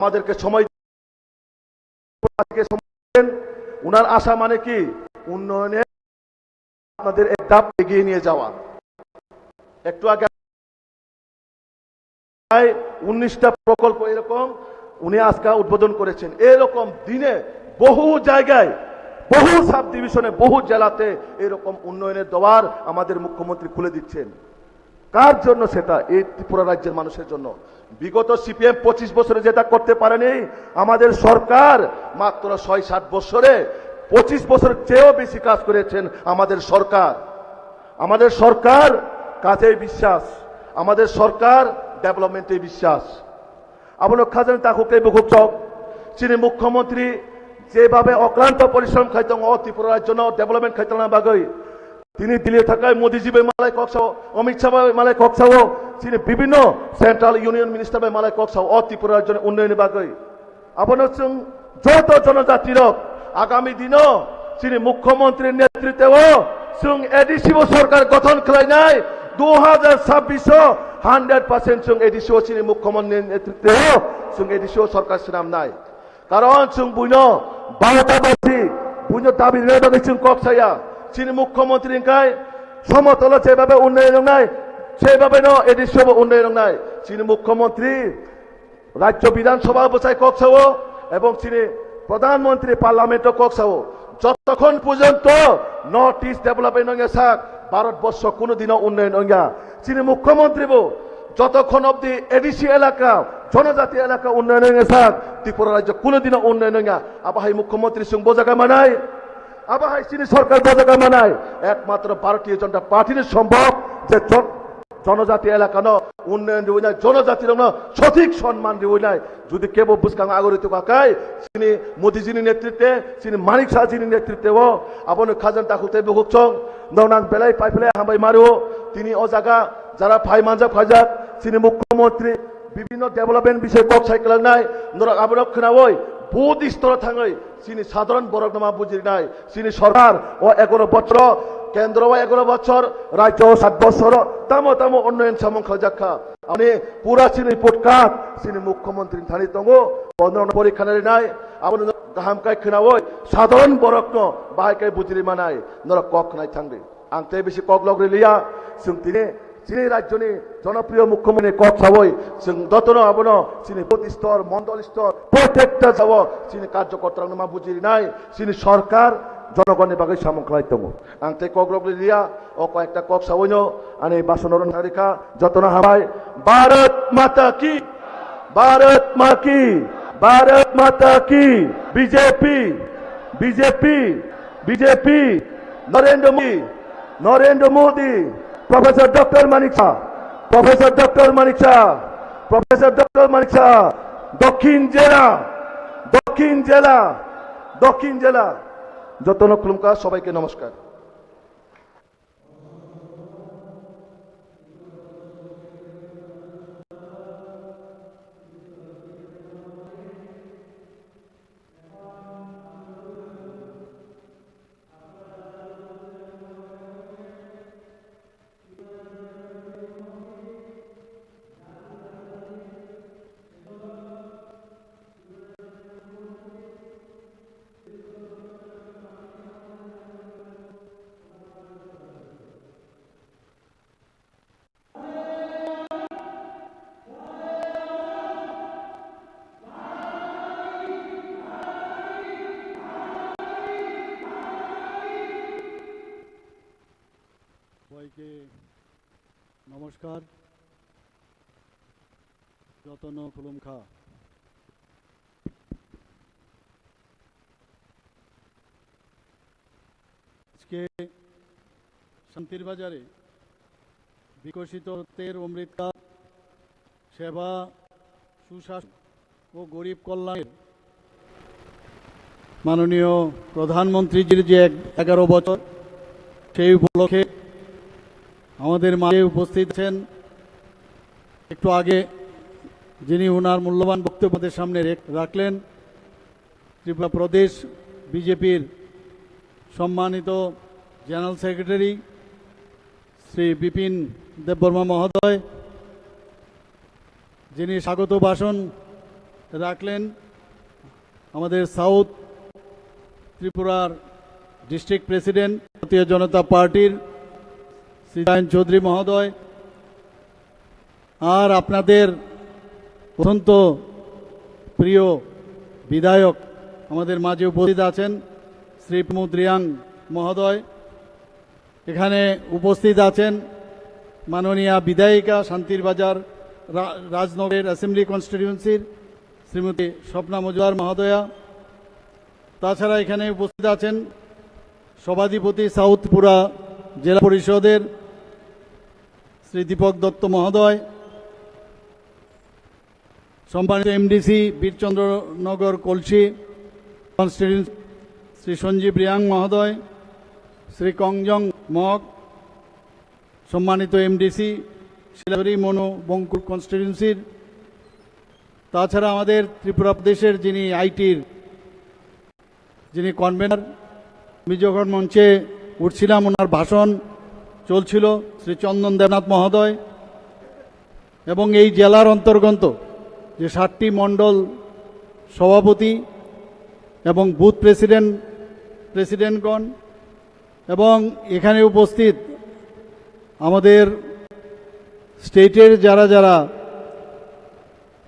আমাদেরকে সময় দেন। উনার আশা মানে কি উন্নয়নে আপনাদের এক ধাপ এগিয়ে নিয়ে যাওয়া। একটু আগে 19টা প্রকল্প এরকম উনি আজকে উদ্বোধন করেছেন। এরকম দিনে বহু জায়গায়, বহু সাব ডিভিশনে, বহু জেলাতে এরকম উন্নয়নের দ্বার আমাদের মুখ্যমন্ত্রী খুলে দিচ্ছেন। কার জন্য? সেটা এই ত্রিপুরা রাজ্যের মানুষের জন্য। বিগত সিপিএম 25 বছরে যেটা করতে পারেনি, আমাদের সরকার মাত্র 6-7 বছরে 25 বছরের চেয়েও বেশি কাজ করেছেন আমাদের সরকার। আমাদের সরকার কাজে বিশ্বাস, আমাদের সরকার ডেভেলপমেন্টে বিশ্বাস। আপনার খাজান তাকুকে বুকুচক চিনি মুখ্যমন্ত্রী যেভাবে অক্লান্ত পরিশ্রম খাইতেন ও ত্রিপুরার জন্য ডেভেলপমেন্ট খাইতেন না বাগৈ তিনি দিল্লি থাকায় মোদীজি মালাই কক্সাও, অমিত শাহ মালাই কক্সাও, তিনি বিভিন্ন সেন্ট্রাল ইউনিয়ন মিনিস্টার মালাই কক্সাও ও ত্রিপুরার জন্য উন্নয়ন বাগৈ আপনার যত জনজাতির আগামী দিনও তিনি মুখ্যমন্ত্রীর নেতৃত্বেও এডিসিও সরকার গঠন করে নাই 2026 100% এডিসিও তিনি মুখ্যমন্ত্রীর নেতৃত্বেও এডিসিও সরকার সিনাম নাই। কারণ বুঝ 12টাবাসী বুঝ দাবি কক্সাইয়া তিনি মুখ্যমন্ত্রী সমতল যেভাবে উন্নয়ন নাই সেভাবে এডিসিও উন্নয়ন নাই। তিনি মুখ্যমন্ত্রী রাজ্য বিধানসভা বসায় কক্সাও এবং তিনি প্রধানমন্ত্রী পার্লামেন্টও কক্সাও। যতক্ষণ পর্যন্ত নর্থ ইস্ট ডেভেলপমেন্ট হইয়া থাক ভারতবর্ষ কোনোদিনও উন্নয়ন হইয়া তিনি মুখ্যমন্ত্রী যতক্ষণ অব্দি এডিসি এলাকা জনজাতি এলাকা উন্নয়ন হয়ে থাক ত্রিপুরা রাজ্য কোনোদিনও উন্নয়ন হইয়া আবার মুখ্যমন্ত্রীর সঙ্গে বোঝাকা মানায়, আবার তিনি সরকার বোঝাকা মানায়। একমাত্র ভারতীয় জনতা পার্টির সম্ভব যে জনজাতি এলাকা উন্নয়ন দিবই নাই, জনজাতির সঠিক সম্মান দিবই নাই। যদি কেবল বুঝকাং আগরিত কাকায় তিনি মোদীজির নেতৃত্বে তিনি মানিক শাহজির নেতৃত্বেও আপনার খাজান তাকুতে বুকচং ননাং বেলাই পাই ফেলে হামাই মারো তিনি ও জায়গা যারা ফাই মানজা ফাইজাক তিনি মুখ্যমন্ত্রী বিভিন্ন ডেভেলপমেন্ট বিষয়ে কক সাইকেল নাই নরক আবরক খোনাওই বহুত স্তর থাঙই তিনি সাধারণ বরক নামা বুঝি নাই। তিনি সরকার ও 11 বছর কেন্দ্র 11 বছর রাজ্য 7 বছর তামো তামো উন্নয়ন সামংখ্য যাক্ষা আমি পুরা চিনি পটকাত চিনি মুখ্যমন্ত্রী থানি দঙ্গো বন্ধন পরীক্ষা নাই আপনি গাহামকাই খোনাওই সাধারণ বরক বাহাইকাই বুঝি মানায় নরক কক নাই থাকবে আংতে বেশি কক লগরে লিয়া তিনি তিনি রাজ্যনি জনপ্রিয় মুখ্যমন্ত্রী কক সাবই যতন আবনো তিনি প্রতি স্তর মন্ডল স্তর প্রত্যেকটা যাব তিনি কার্যকর্তা নামা বুঝি নাই। তিনি সরকার জনগণের বাকি সামগ্রাই দङ আংতে কক লগরে লিয়া ও কয়েকটা কক সাবইন আনি বাসনর নারিকা যতন হাবাই ভারত মাতা কি, ভারত মা কি, ভারত মাতা কি, BJP BJP BJP Narendra Modi professor doctor Manik Shah, professor doctor Manik Shah, professor doctor Manik Shah দক্ষিণ জেলা দক্ষিণ জেলা দক্ষিণ জেলা যতন খুলুমকা সবাইকে নমস্কার। সবাইকে নমস্কার। যতন খুলুমখা আজকে শান্তির বাজারে বিকশিত তের অমৃতকাল সেবা সুশাসন ও গরিব কল্যাণের মাননীয় প্রধানমন্ত্রীজির যে 11 বছর সেই উপলক্ষে আমাদের মাঝে উপস্থিত আছেন একটু আগে যিনি ওনার মূল্যবান বক্তব্যের সামনে রাখলেন ত্রিপুরা প্রদেশ বিজেপির সম্মানিত জেনারেল সেক্রেটারি শ্রী বিপিন দেববর্মা মহোদয়, যিনি স্বাগত ভাষণ রাখলেন আমাদের সাউথ ত্রিপুরার ডিস্ট্রিক্ট প্রেসিডেন্ট ভারতীয় জনতা পার্টির শ্রী জয়ন্ত চৌধুরী মহোদয়, আর আপনাদের অত্যন্ত প্রিয় বিধায়ক আমাদের মাঝে উপস্থিত আছেন শ্রী প্রমোদ রিয়াং মহোদয়। এখানে উপস্থিত আছেন মাননীয়া বিধায়িকা শান্তিরবাজার রাজনগরের অ্যাসেম্বলি কনস্টিটিউয়েন্সির শ্রীমতী স্বপ্না মজুমদার মহোদয়া। তাছাড়া এখানে উপস্থিত আছেন সভাধিপতি সাউথ ত্রিপুরা জেলা পরিষদের শ্রী দীপক দত্ত মহোদয়, সম্মানিত এমডিসি বীরচন্দ্রনগর কলসি কনস্টিটিউয়েন্সি শ্রী সঞ্জীব রিয়াং মহোদয়, শ্রী কংজং মগ, সম্মানিত এমডিসি শিলাগুড়ি মনু বঙ্কুর কনস্টিটিউয়েন্সির। তাছাড়া আমাদের ত্রিপুরা প্রদেশের যিনি আইটির যিনি কনভেনার, আমি যখন মঞ্চে উঠছিলাম ওনার ভাষণ চলছিল, শ্রী চন্দন দেবনাথ মহোদয়, এবং এই জেলার অন্তর্গত যে 7টি মণ্ডল সভাপতি এবং বুথ প্রেসিডেন্টগণ, এবং এখানে উপস্থিত আমাদের স্টেটের যারা যারা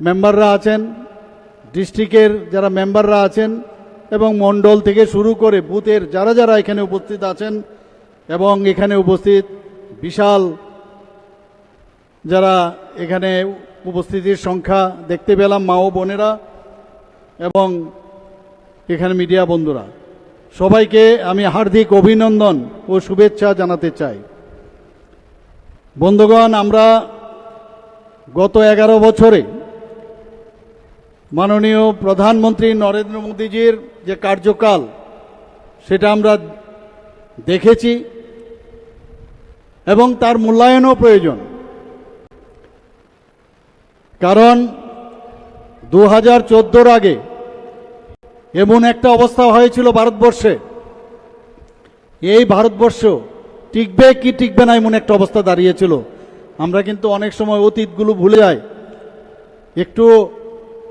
মেম্বাররা আছেন, ডিস্ট্রিক্টের যারা মেম্বাররা আছেন, এবং মণ্ডল থেকে শুরু করে বুথের যারা যারা এখানে উপস্থিত আছেন, এবং এখানে উপস্থিত বিশাল যারা এখানে উপস্থিতির সংখ্যা দেখতে পেলাম, মা ও বোনেরা এবং এখানে মিডিয়া বন্ধুরা, সবাইকে আমি হার্দিক অভিনন্দন ও শুভেচ্ছা জানাতে চাই। বন্ধুগণ, আমরা গত 11 বছরে মাননীয় প্রধানমন্ত্রী নরেন্দ্র মোদীজির যে কার্যকাল সেটা আমরা দেখেছি এবং তার মূল্যায়নও প্রয়োজন। কারণ 2014-র আগে এমন একটা অবস্থা হয়েছিল ভারতবর্ষে, এই ভারতবর্ষ টিকবে কি টিকবে না এমন একটা অবস্থা দাঁড়িয়েছিল। আমরা কিন্তু অনেক সময় অতীতগুলো ভুলে যাই। একটু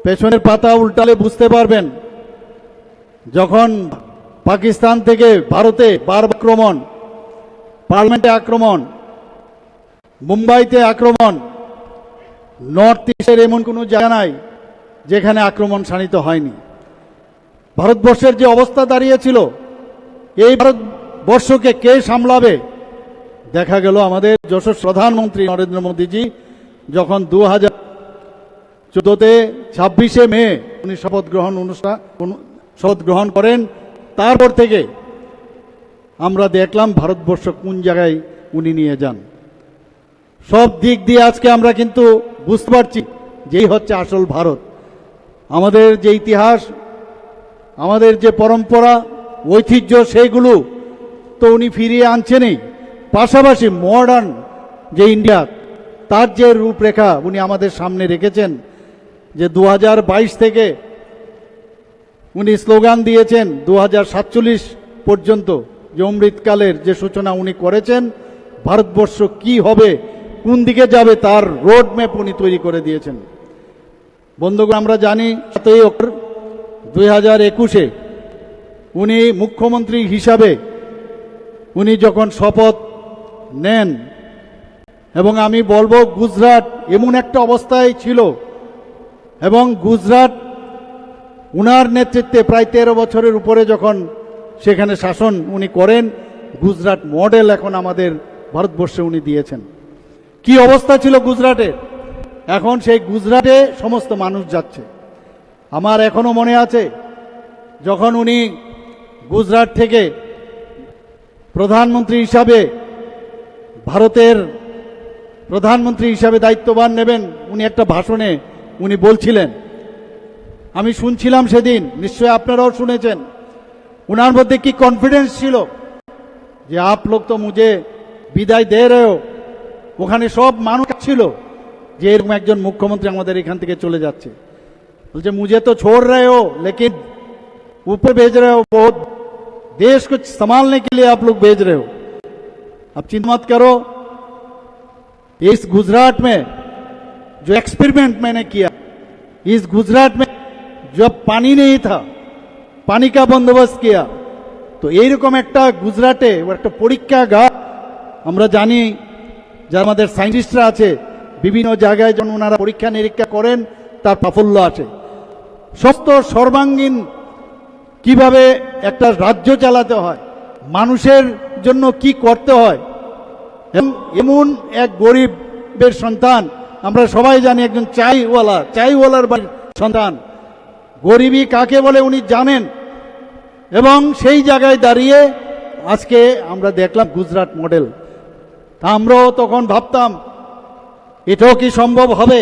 পেছনের পাতা উল্টালে বুঝতে পারবেন, যখন পাকিস্তান থেকে ভারতে বারবার আক্রমণ, পার্লামেন্টে আক্রমণ, মুম্বাইতে আক্রমণ, নর্থ ইস্টের এমন কোনো জায়গা নাই যেখানে আক্রমণ শানিত হয়নি। ভারতবর্ষের যে অবস্থা দাঁড়িয়েছিল, এই ভারতবর্ষকে কে সামলাবে? দেখা গেল আমাদের যশস্বী প্রধানমন্ত্রী নরেন্দ্র মোদীজি যখন 2014-তে 26শে মে উনি শপথ গ্রহণ করেন, তারপর থেকে আমরা দেখলাম ভারতবর্ষ কোন জায়গায় উনি নিয়ে যান। সব দিক দিয়ে আজকে আমরা কিন্তু বুঝতে পারছি যেই হচ্ছে আসল ভারত। আমাদের যে ইতিহাস, আমাদের যে পরম্পরা, ঐতিহ্য, সেইগুলো তো উনি ফিরিয়ে আনছেনই, পাশাপাশি মডার্ন যে ইন্ডিয়া, তার যে রূপরেখা উনি আমাদের সামনে রেখেছেন, যে 2022 থেকে উনি স্লোগান দিয়েছেন 2047 পর্যন্ত যে অমৃতকালের যে সূচনা উনি করেছেন, ভারতবর্ষ কি হবে, কোন দিকে যাবে, তার রোড ম্যাপ উনি তৈরি করে দিয়েছেন। বন্ধুগণ, আমরা জানি 7 অক্টোবর 2021-এ উনি মুখ্যমন্ত্রী হিসাবে উনি যখন শপথ নেন, এবং আমি বলবো গুজরাট এমন একটা অবস্থায় ছিল, এবং গুজরাট উনার নেতৃত্বে প্রায় 13 বছরের উপরে যখন সেখানে শাসন উনি করেন, গুজরাট মডেল এখন আমাদের ভারতবর্ষে উনি দিয়েছেন। কি অবস্থা ছিল গুজরাটের, এখন সেই গুজরাটে সমস্ত মানুষ যাচ্ছে। আমার এখনো মনে আছে যখন উনি গুজরাট থেকে প্রধানমন্ত্রী হিসাবে, ভারতের প্রধানমন্ত্রী হিসাবে দায়িত্বভার নেবেন, উনি একটা ভাষণে উনি বলছিলেন, আমি শুনছিলাম সেদিন, নিশ্চয়ই আপনারাও শুনেছেন, উনার মধ্যে কি কনফিডেন্স ছিল যে আপ লোক তো মুঝে বিদায় দে রহে হো। ওখানে সব মানুষ ছিল যে এরকম একজন মুখ্যমন্ত্রী আমাদের এখান থেকে চলে যাচ্ছে। বলছে মুঝে তো छोड़ रहे हो लेकिन ऊपर भेज रहे हो, बहुत देश को संभालने के लिए आप लोग भेज रहे हो। अब चिंता मत करो, इस गुजरात में जो एक्सपेरिमेंट मैंने किया, इस गुजरात में जब पानी नहीं था पानी का बंदोबस्त किया। तो এইরকম একটা গুজরাটে একটা পরীক্ষাগার আমরা জানি যারা আমাদের সায়েন্টিস্টরা আছে বিভিন্ন জায়গায় যখন ওনারা পরীক্ষা নিরীক্ষা করেন তার সাফল্য আছে। সমস্ত সর্বাঙ্গীন কিভাবে একটা রাজ্য চালাতে হয়, মানুষের জন্য কি করতে হয়, এমন এক গরিবের সন্তান আমরা সবাই জানি, একজন চাইওয়ালার বাড়ির সন্তান। গরিবী কাকে বলে উনি জানেন, এবং সেই জায়গায় দাঁড়িয়ে আজকে আমরা দেখলাম গুজরাট মডেল। আমরাও তখন ভাবতাম এটাও কি সম্ভব হবে,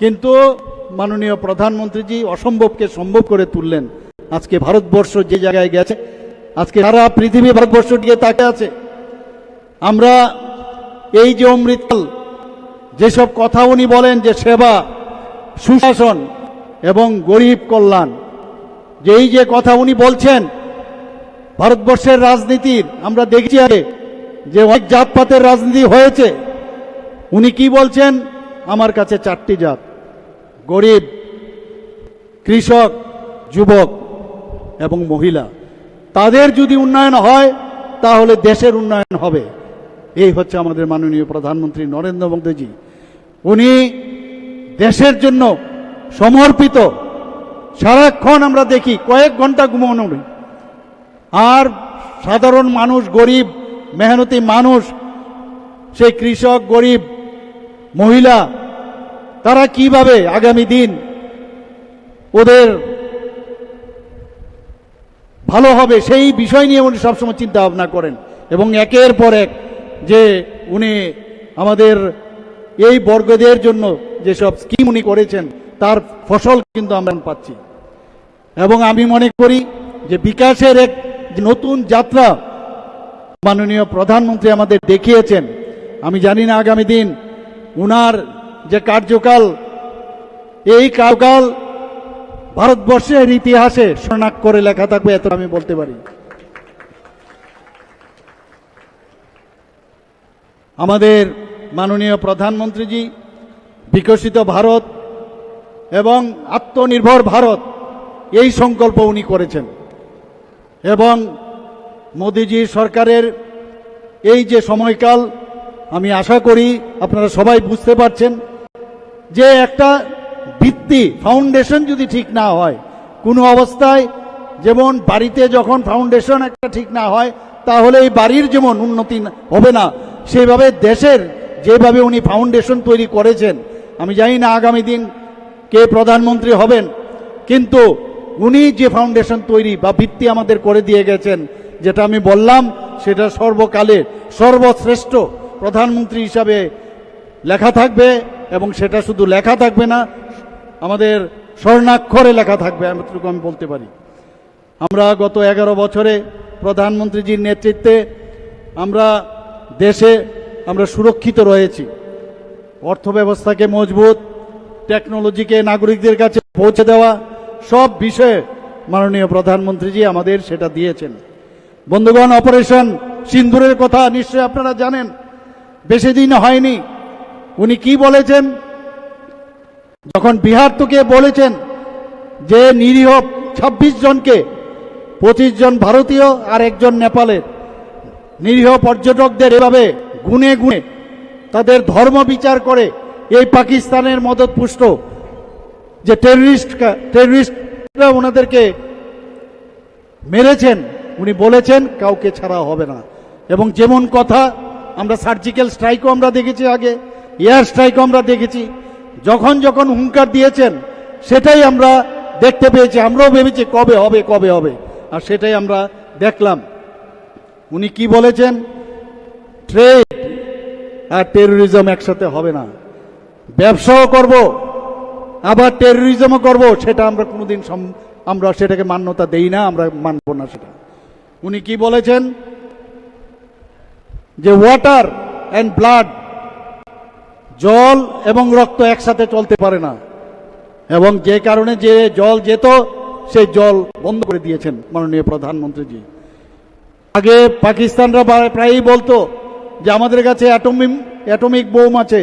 কিন্তু মাননীয় প্রধানমন্ত্রীজি অসম্ভবকে সম্ভব করে তুললেন। আজকে ভারতবর্ষ যে জায়গায় গেছে, আজকে সারা পৃথিবী ভারতবর্ষ দিকে তাকে আছে। আমরা এই যে অমৃতকাল যেসব কথা উনি বলেন, যে সেবা, সুশাসন এবং গরিব কল্যাণ, যে এই যে কথা উনি বলছেন, ভারতবর্ষের রাজনীতির আমরা দেখছি আগে যে অনেক জাতপাতের রাজনীতি হয়েছে। উনি কি বলছেন, আমার কাছে 4টি জাত, গরিব, কৃষক, যুবক এবং মহিলা, তাদের যদি উন্নয়ন হয় তাহলে দেশের উন্নয়ন হবে। এই হচ্ছে আমাদের মাননীয় প্রধানমন্ত্রী নরেন্দ্র মোদীজি। উনি দেশের জন্য সমর্পিত। সারাক্ষণ আমরা দেখি কয়েক ঘন্টা ঘুমানো নেই, আর সাধারণ মানুষ, গরিব মেহনতি মানুষ, সেই কৃষক, গরিব, মহিলা, তারা কিভাবে আগামী দিন ওদের ভালো হবে সেই বিষয় নিয়ে উনি সবসময় চিন্তা ভাবনা করেন। এবং একের পর এক যে উনি আমাদের এই বর্গদের জন্য যেসব স্কিম উনি করেছেন তার ফসল কিন্তু আমরা পাচ্ছি। এবং আমি মনে করি যে বিকাশের এক নতুন যাত্রা মাননীয় প্রধানমন্ত্রী আমাদের দেখিয়েছেন। আমি জানি না আগামী দিন উনার যে কার্যকাল, এই কার্যকাল ভারতবর্ষের ইতিহাসে স্বর্ণাক্ষরে লেখা থাকবে, এত আমি বলতে পারি। আমাদের মাননীয় প্রধানমন্ত্রীজি বিকশিত ভারত এবং আত্মনির্ভর ভারত এই সংকল্প উনি করেছেন। এবং মোদিজি সরকারের এই যে সময়কাল, আমি আশা করি আপনারা সবাই বুঝতে পারছেন যে একটা ভিত্তি, ফাউন্ডেশন যদি ঠিক না হয় কোনো অবস্থায়, যেমন বাড়িতে যখন ফাউন্ডেশন একটা ঠিক না হয় তাহলে এই বাড়ির যেমন উন্নতি হবে না, সেইভাবে দেশের যেভাবে উনি ফাউন্ডেশন তৈরি করেছেন, আমি জানি না আগামী দিন কে প্রধানমন্ত্রী হবেন, কিন্তু উনি যে ফাউন্ডেশন তৈরি বা ভিত্তি আমাদের করে দিয়ে গেছেন, যেটা আমি বললাম সেটা সর্বকালের সর্বশ্রেষ্ঠ প্রধানমন্ত্রী হিসাবে লেখা থাকবে। এবং সেটা শুধু লেখা থাকবে না, আমাদের স্বর্ণাক্ষরে লেখা থাকবে, এতটুকু আমি বলতে পারি। আমরা গত 11 বছরে প্রধানমন্ত্রীজির নেতৃত্বে আমরা দেশে আমরা সুরক্ষিত রয়েছি। অর্থব্যবস্থাকে মজবুত, টেকনোলজিকে নাগরিকদের কাছে পৌঁছে দেওয়া, সব বিষয়ে মাননীয় প্রধানমন্ত্রীজি আমাদের সেটা দিয়েছেন। বন্ধুগণ, অপারেশন সিন্দুরের কথা নিশ্চয়ই আপনারা জানেন, বেশি দিন হয়নি। উনি কি বলেছেন, যখন বিহার থেকে বলেছেন যে নিরীহ 26 জনকে, 25 জন ভারতীয় আর 1 জন নেপালের নিরীহ পর্যটকদের এভাবে গুনে গুনে তাদের ধর্ম বিচার করে এই পাকিস্তানের মদতপুষ্ট যে টেররিস্টরা ওনাদেরকে মেরেছেন, উনি বলেছেন কাউকে ছাড়া হবে না। এবং যেমন কথা, আমরা সার্জিক্যাল স্ট্রাইকও আমরা দেখেছি, আগে এয়ার স্ট্রাইকও আমরা দেখেছি। যখন যখন হুঙ্কার দিয়েছেন সেটাই আমরা দেখতে পেয়েছি। আমরাও ভেবেছি কবে হবে কবে হবে, আর সেটাই আমরা দেখলাম। উনি কি বলেছেন, ট্রেড আর টেরোরিজম একসাথে হবে না, ব্যবসাও করব আবার টেরোরিজমও করব, সেটা আমরা কোনোদিন আমরা সেটাকে মান্যতা দেই না, আমরা মানব না সেটা। উনি কি বলেছেন যে ওয়াটার অ্যান্ড ব্লাড, জল এবং রক্ত একসাথে চলতে পারে না, এবং যে কারণে যে জল যেত সেই জল বন্ধ করে দিয়েছেন মাননীয় প্রধানমন্ত্রীজি। আগে পাকিস্তানরা প্রায়ই বলতো যে আমাদের কাছে অ্যাটমিক বোম আছে,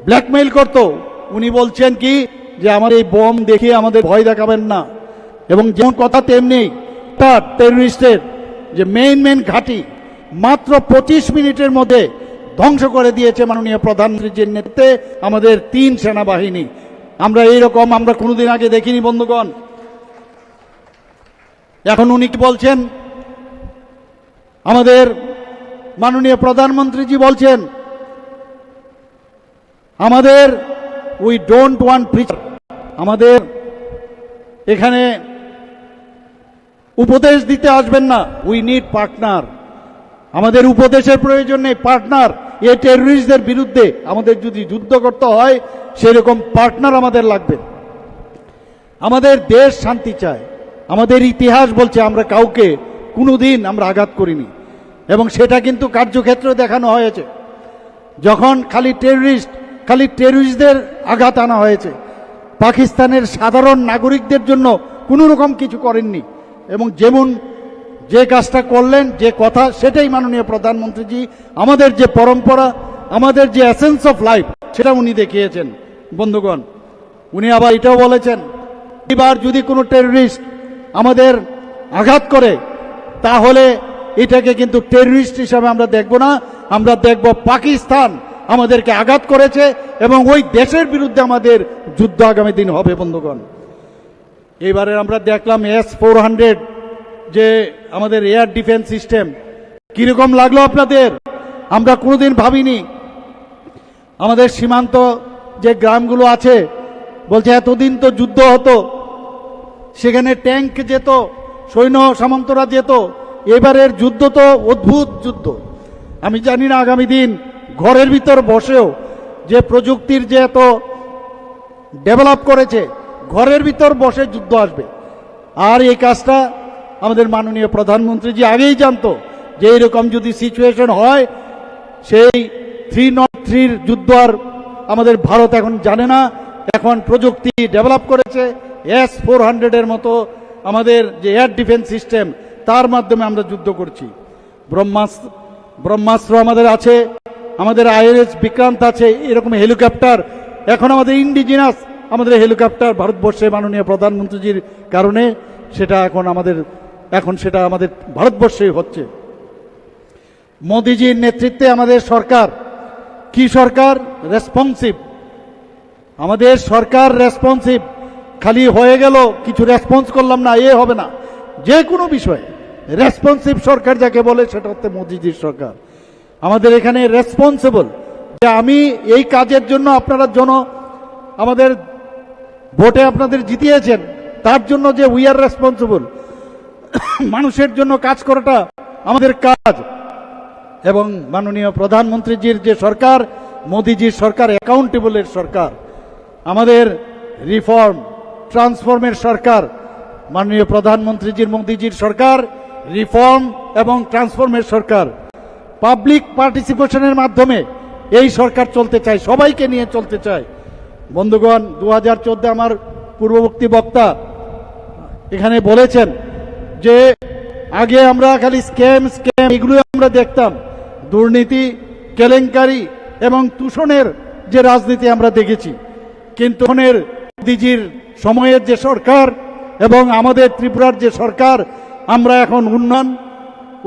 ব্ল্যাকমেইল করত। উনি বলছেন কি, যে আমার এই বোম দেখিয়ে আমাদের ভয় দেখাবেন না, এবং যেমন কথা তেমনি তার টেররিস্টের যে মেইন ঘাঁটি মাত্র 25 মিনিটের মধ্যে ধ্বংস করে দিয়েছে মাননীয় প্রধানমন্ত্রীর নেতৃত্বে আমাদের 3 সেনাবাহিনী। আমরা এইরকম আমরা কোনোদিন আগে দেখিনি বন্ধুগণ। এখন উনি কি বলছেন? আমাদের মাননীয় প্রধানমন্ত্রীজি বলছেন আমাদের উই ডোন্ট ওয়ান্ট প্রিচার, আমাদের এখানে উপদেশ দিতে আসবেন না, উই নিড পার্টনার। আমাদের উপদেশের প্রয়োজন নেই, পার্টনার। এই টেররিস্টদের বিরুদ্ধে আমাদের যদি যুদ্ধ করতে হয় সেরকম পার্টনার আমাদের লাগবে। আমাদের দেশ শান্তি চায়, আমাদের ইতিহাস বলছে আমরা কাউকে কোনোদিন আমরা আঘাত করিনি, এবং সেটা কিন্তু কার্যক্ষেত্রে দেখানো হয়েছে। যখন খালি টেররিস্টদের আঘাত আনা হয়েছে, পাকিস্তানের সাধারণ নাগরিকদের জন্য কোনো রকম কিছু করেননি, এবং যেমন যে কাজটা করলেন, যে কথা, সেটাই মাননীয় প্রধানমন্ত্রীজি আমাদের যে পরম্পরা, আমাদের যে এসেন্স অফ লাইফ, সেটা উনি দেখিয়েছেন বন্ধুগণ। উনি আবার এটাও বলেছেন এবার যদি কোনো টেররিস্ট আমাদের আঘাত করে তাহলে এটাকে কিন্তু টেররিস্ট হিসাবে আমরা দেখব না, আমরা দেখব পাকিস্তান আমাদেরকে আঘাত করেছে এবং ওই দেশের বিরুদ্ধে আমাদের যুদ্ধ আগামী দিন হবে বন্ধুগণ। এবারে আমরা দেখলাম S-400 যে আমাদের এয়ার ডিফেন্স সিস্টেম, কিরকম লাগলো আপনাদের? আমরা কোনোদিন ভাবিনি। আমাদের সীমান্ত যে গ্রামগুলো আছে বলছে এতদিন তো যুদ্ধ হতো, সেখানে ট্যাঙ্ক যেত, সৈন্য সামন্তরা যেত, এবারের যুদ্ধ তো অদ্ভুত যুদ্ধ। আমি জানি না আগামী দিন ঘরের ভিতর বসেও যে প্রযুক্তির যে এত ডেভেলপ করেছে, ঘরের ভিতর বসে যুদ্ধ আসবে। আর এই কাজটা আমাদের মাননীয় প্রধানমন্ত্রীজি আগেই জানতো যে এইরকম যদি সিচুয়েশন হয়, সেই 303 যুদ্ধ আর আমাদের ভারত এখন জানে না। এখন প্রযুক্তি ডেভেলপ করেছে, S-400 এর মতো আমাদের যে এয়ার ডিফেন্স সিস্টেম, তার মাধ্যমে আমরা যুদ্ধ করছি। ব্রহ্মাস্ত্র আমাদের আছে, আমাদের INS বিক্রান্ত আছে, এরকম হেলিকপ্টার এখন আমাদের ইন্ডিজিনাস, আমাদের হেলিকপ্টার ভারতবর্ষে মাননীয় প্রধানমন্ত্রীজির কারণে সেটা এখন সেটা আমাদের ভারতবর্ষেই হচ্ছে। মোদিজির নেতৃত্বে আমাদের সরকার কি সরকার? রেসপন্সিভ। আমাদের সরকার রেসপন্সিভ। খালি হয়ে গেল কিছু রেসপন্স করলাম না, এ হবে না। যে কোনো বিষয়ে রেসপন্সিভ সরকার যাকে বলে সেটা হচ্ছে মোদিজির সরকার। আমাদের এখানে রেসপন্সিবল, যে আমি এই কাজের জন্য আপনারা আমাদের ভোটে আপনাদের জিতিয়েছেন, তার জন্য যে উই আর রেসপন্সিবল, মানুষের জন্য কাজ করাটা আমাদের কাজ। এবং মাননীয় প্রধানমন্ত্রীজির যে সরকার, মোদিজির সরকার অ্যাকাউন্টেবলের সরকার, আমাদের রিফর্ম ট্রান্সফর্মের সরকার। মাননীয় প্রধানমন্ত্রীজির মোদিজির সরকার রিফর্ম এবং ট্রান্সফর্মের সরকার। পাবলিক পার্টিসিপেশনের মাধ্যমে এই সরকার চলতে চায়, সবাইকে নিয়ে চলতে চায়। বন্ধুগণ, 2014 আমার পূর্ববর্তী বক্তা এখানে বলেছেন যে আগে আমরা খালি স্ক্যাম এগুলো আমরা দেখতাম, দুর্নীতি, কেলেঙ্কারি এবং তুষণের যে রাজনীতি আমরা দেখেছি। কিন্তু মোদিজির সময়ের যে সরকার এবং আমাদের ত্রিপুরার যে সরকার, আমরা এখন উন্নয়ন,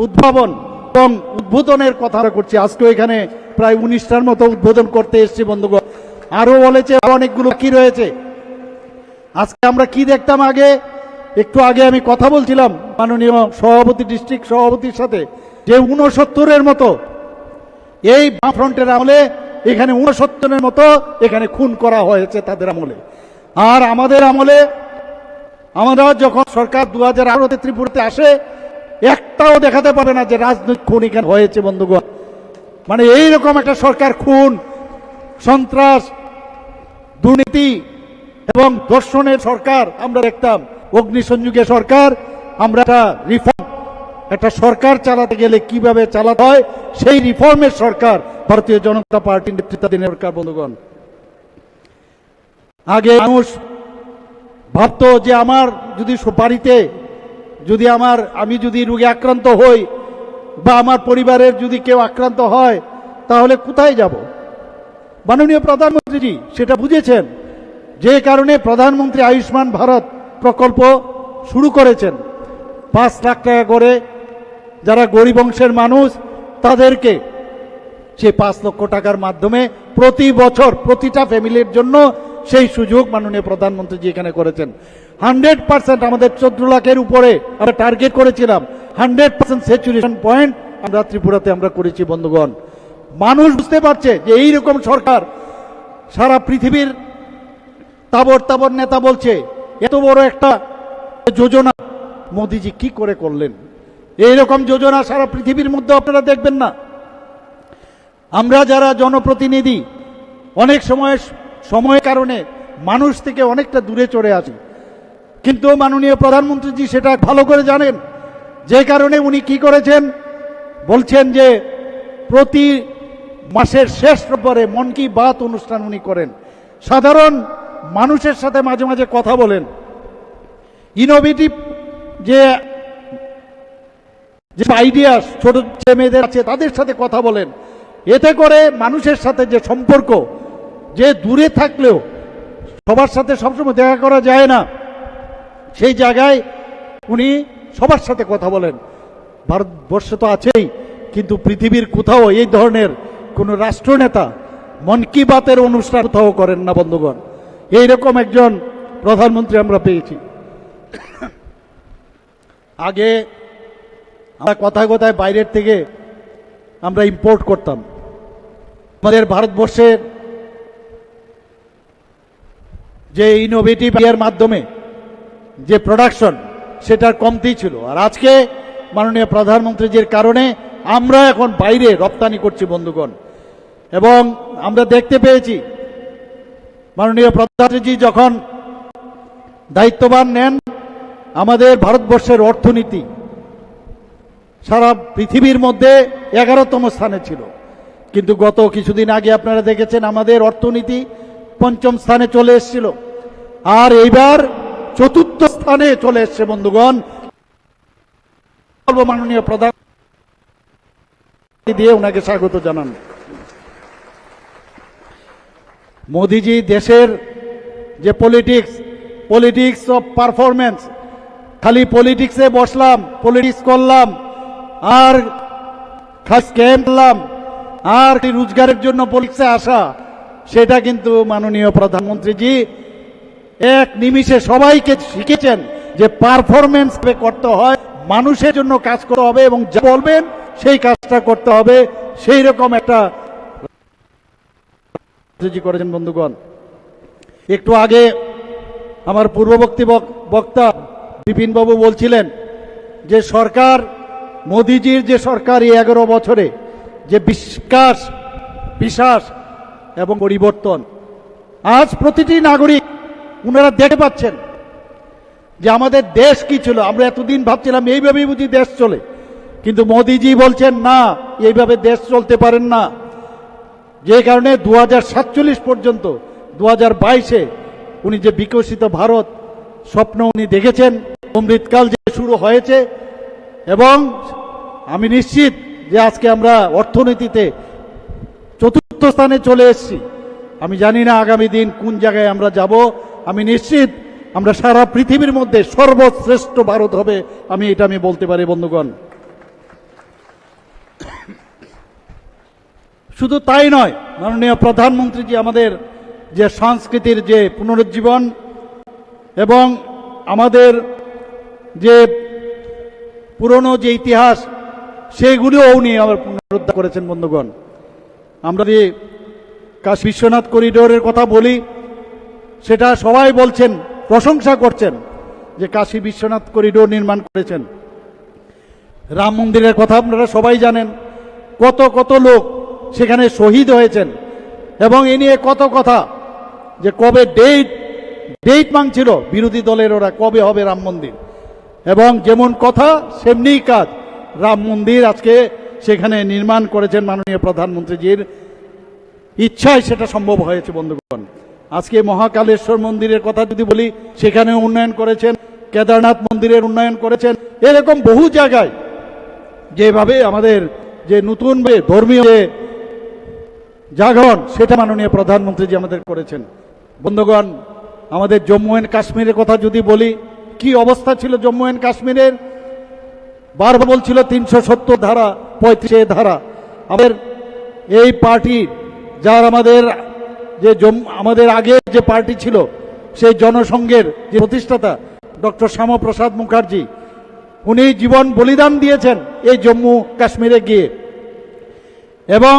উদ্ভাবন এবং উদ্বোধনের কথা করছি। আজকে এখানে প্রায় 19টার মতো উদ্বোধন করতে এসেছি বন্ধুগণ। আরো বলেছে অনেকগুলো কি রয়েছে। আজকে আমরা কি দেখতাম? একটু আগে আমি কথা বলছিলাম মাননীয় সভাপতি, ডিস্ট্রিক্ট সভাপতির সাথে, যে 69-এর মতো এই বামফ্রন্টের আমলে এখানে 69-এর মতো এখানে খুন করা হয়েছে তাদের আমলে। আর আমাদের আমলে আমরা যখন সরকার 2018-তে ত্রিপুরাতে আসে, একটাও দেখাতে পারে না যে রাজনৈতিক খুন এখানে হয়েছে বন্ধুগণ। মানে এইরকম একটা সরকার, খুন, সন্ত্রাস, দুর্নীতি এবং ধর্ষণের সরকার আমরা দেখতাম। অগ্নিসংযোগের সরকার। আমরা একটা সরকার চালাতে গেলে কিভাবে চালাতে হয়, সেই রিফর্মের সরকার ভারতীয় জনতা পার্টির নেতৃত্বাধীন সরকার বন্ধুগণ। আগে মানুষ ভাবতো যে আমার যদি বাড়িতে আমি যদি রোগে আক্রান্ত হই বা আমার পরিবারের যদি কেউ আক্রান্ত হয়, তাহলে কোথায় যাব? মাননীয় প্রধানমন্ত্রীজি সেটা বুঝেছেন যে কারণে প্রধানমন্ত্রী আয়ুষ্মান ভারত প্রকল্প শুরু করেছেন। 5 লাখ টাকা করে যারা গরিব অংশের মানুষ তাদেরকে সেই 5 লক্ষ টাকার মাধ্যমে প্রতি বছর প্রতিটা ফ্যামিলির জন্য সেই সুযোগ মাননীয় প্রধানমন্ত্রী এখানে করেছেন। 100% আমাদের 14 লাখের উপরে আমরা টার্গেট করেছিলাম। 100% স্যাচুরেশন পয়েন্ট আমরা ত্রিপুরাতে আমরা করেছি বন্ধুগণ। মানুষ বুঝতে পারছে যে এইরকম সরকার, সারা পৃথিবীর তাবর তাবর নেতা বলছে এত বড় একটা যোজনা মোদিজি কি করে করলেন। এইরকম যোজনা সারা পৃথিবীর মধ্যে আপনারা দেখবেন না। আমরা যারা জনপ্রতিনিধি অনেক সময়ের কারণে মানুষ থেকে অনেকটা দূরে চলে আসি, কিন্তু মাননীয় প্রধানমন্ত্রীজি সেটা ভালো করে জানেন। যে কারণে উনি কি করেছেন, বলছেন যে প্রতি মাসের শেষ রোববারে মন কি বাত অনুষ্ঠান উনি করেন, সাধারণ মানুষের সাথে মাঝে মাঝে কথা বলেন, ইনোভেটিভ যে আইডিয়া ছোট ছেলে মেয়েদের আছে তাদের সাথে কথা বলেন। এতে করে মানুষের সাথে যে সম্পর্ক, যে দূরে থাকলেও সবার সাথে সবসময় দেখা করা যায় না, সেই জায়গায় উনি সবার সাথে কথা বলেন। ভারতবর্ষে তো আছেই, কিন্তু পৃথিবীর কোথাও এই ধরনের কোন রাষ্ট্রনেতা মন কি বাতের অনুষ্ঠান কোথাও করেন না বন্ধুগণ। এইরকম একজন প্রধানমন্ত্রী আমরা পেয়েছি। আগে আমরা কথায় কথায় বাইরের থেকে আমরা ইম্পোর্ট করতাম। আমাদের ভারতবর্ষের যে ইনোভেটিভ এর মাধ্যমে যে প্রোডাকশন সেটার কমতি ছিল, আর আজকে মাননীয় প্রধানমন্ত্রীজির কারণে আমরা এখন বাইরে রপ্তানি করছি বন্ধুগণ। এবং আমরা দেখতে পেয়েছি মাননীয় প্রধানমন্ত্রীজি যখন দায়িত্বভার নেন, আমাদের ভারতবর্ষের অর্থনীতি সারা পৃথিবীর মধ্যে 11তম স্থানে ছিল, কিন্তু গত কিছুদিন আগে আপনারা দেখেছেন আমাদের অর্থনীতি 5ম স্থানে চলে এসেছিল, আর এইবার 4র্থ স্থানে চলে এসছে বন্ধুগণ। মাননীয় প্রধান দিয়ে ওনাকে স্বাগত জানান। মোদিজি দেশের যে পলিটিক্স অফ পারফরমেন্স, খালি পলিটিক্সে বসলাম, পলিটিক্স করলাম, আর স্ক্যাম করলাম, আর রোজগারের জন্য পলিটিক্সে আসা, সেটা কিন্তু মাননীয় প্রধানমন্ত্রীজি এক নিমিষে সবাইকে শিখেছেন যে পারফরমেন্স করতে হয়, মানুষের জন্য কাজ করতে হবে এবং যা বলবেন সেই কাজটা করতে হবে, সেই রকম একটা করেছেন বন্ধুগণ। একটু আগে আমার পূর্ববর্তী বক্তা বিপিন বাবু বলছিলেন যে সরকার, মোদিজির যে সরকার এই 11 বছরে যে বিশ্বাস এবং পরিবর্তন, আজ প্রতিটি নাগরিক ওনারা দেখতে পাচ্ছেন যে আমাদের দেশ কি ছিল। আমরা এতদিন ভাবছিলাম এইভাবেই বুঝি দেশ চলে, কিন্তু মোদিজি বলছেন না, এইভাবে দেশ চলতে পারেন না। যে কারণে 2047 পর্যন্ত 2022-এ উনি যে বিকশিত ভারত স্বপ্ন উনি দেখেছেন, অমৃতকাল যে শুরু হয়েছে, এবং আমি নিশ্চিত যে আজকে আমরা অর্থনীতিতে 4র্থ স্থানে চলে এসেছি। আমি জানি না আগামী দিন কোন জায়গায় আমরা যাব, আমি নিশ্চিত আমরা সারা পৃথিবীর মধ্যে সর্বশ্রেষ্ঠ ভারত হবে, আমি বলতে পারি বন্ধুগণ। শুধু তাই নয়, মাননীয় প্রধানমন্ত্রীজি আমাদের যে সংস্কৃতির যে পুনরুজ্জীবন এবং আমাদের যে পুরনো যে ইতিহাস সেগুলিও উনি আবার পুনরুদ্ধার করেছেন বন্ধুগণ। আমরা যে কাশী বিশ্বনাথ করিডোরের কথা বলি, সেটা সবাই বলছেন, প্রশংসা করছেন যে কাশী বিশ্বনাথ করিডোর নির্মাণ করেছেন। রাম মন্দিরের কথা আপনারা সবাই জানেন, কত কত লোক সেখানে শহীদ হয়েছেন, এবং এ নিয়ে কত কথা যে কবে ডেট মাংছিল বিরোধী দলের ওরা, কবে হবে রাম মন্দির, এবং যেমন কথা সেমনিই কাজ। রাম মন্দির আজকে সেখানে নির্মাণ করেছেন মাননীয় প্রধানমন্ত্রীজির ইচ্ছায় সেটা সম্ভব হয়েছে বন্ধুগণ। আজকে মহাকালেশ্বর মন্দিরের কথা যদি বলি, সেখানে উন্নয়ন করেছেন, কেদারনাথ মন্দিরের উন্নয়ন করেছেন, এরকম বহু জায়গায় যেভাবে আমাদের যে নতুন ধর্মীয় যে জাগরণ সেটা মাননীয় প্রধানমন্ত্রীজি আমাদের করেছেন বন্ধুগণ। আমাদের জম্মু অ্যান্ড কাশ্মীরের কথা যদি বলি, কি অবস্থা ছিল জম্মু অ্যান্ড কাশ্মীরের? বারবার বলছিল 370 ধারা, 35 ধারা। আমাদের এই পার্টি যার আমাদের আগে যে পার্টি ছিল, সেই জনসংঘের যে প্রতিষ্ঠাতা ডক্টর শ্যামাপ্রসাদ মুখার্জি, উনি জীবন বলিদান দিয়েছেন এই জম্মু কাশ্মীরে গিয়ে, এবং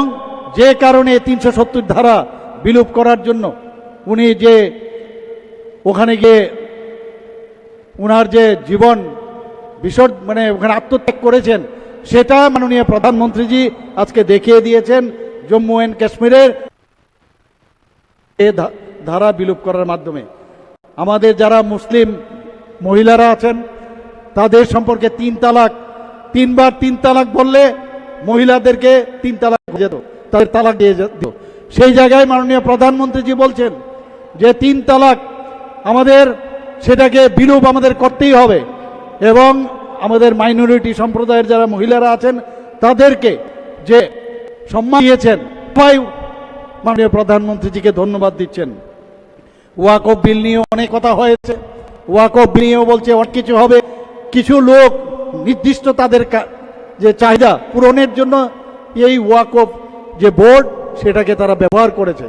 যে কারণে 370 ধারা বিলুপ করার জন্য উনি যে ওখানে গিয়ে উনার যে জীবন ওখানে আত্মত্যাগ করেছেন, সেটা মাননীয় প্রধানমন্ত্রীজি আজকে দেখিয়ে দিয়েছেন জম্মু অ্যান্ড কাশ্মীরের ধারা বিলুপ করার মাধ্যমে। আমাদের যারা মুসলিম মহিলারা আছেন তাদের সম্পর্কে 3 তালাক, 3 বার 3 তালাক বললে মহিলাদেরকে 3 তালাক হয়ে যেত, তাদের তালাক দিয়ে যেত। সেই জায়গায় মাননীয় প্রধানমন্ত্রীজি বলছেন যে 3 তালাক আমাদের সেটাকে বিলুপ আমাদের করতেই হবে, এবং আমাদের মাইনরিটি সম্প্রদায়ের যারা মহিলারা আছেন তাদেরকে যে সম্মান দিয়েছেন, সবাই মাননীয় প্রধানমন্ত্রীজিকে ধন্যবাদ দিচ্ছেন। ওয়াকফ বিল নিয়ে অনেক কথা হয়েছে, ওয়াকফ বিল নিয়েও বলছে অনেক কিছু হবে। কিছু লোক নির্দিষ্ট তাদের যে চাহিদা পূরণের জন্য এই ওয়াকফ যে বোর্ড, সেটাকে তারা ব্যবহার করেছে।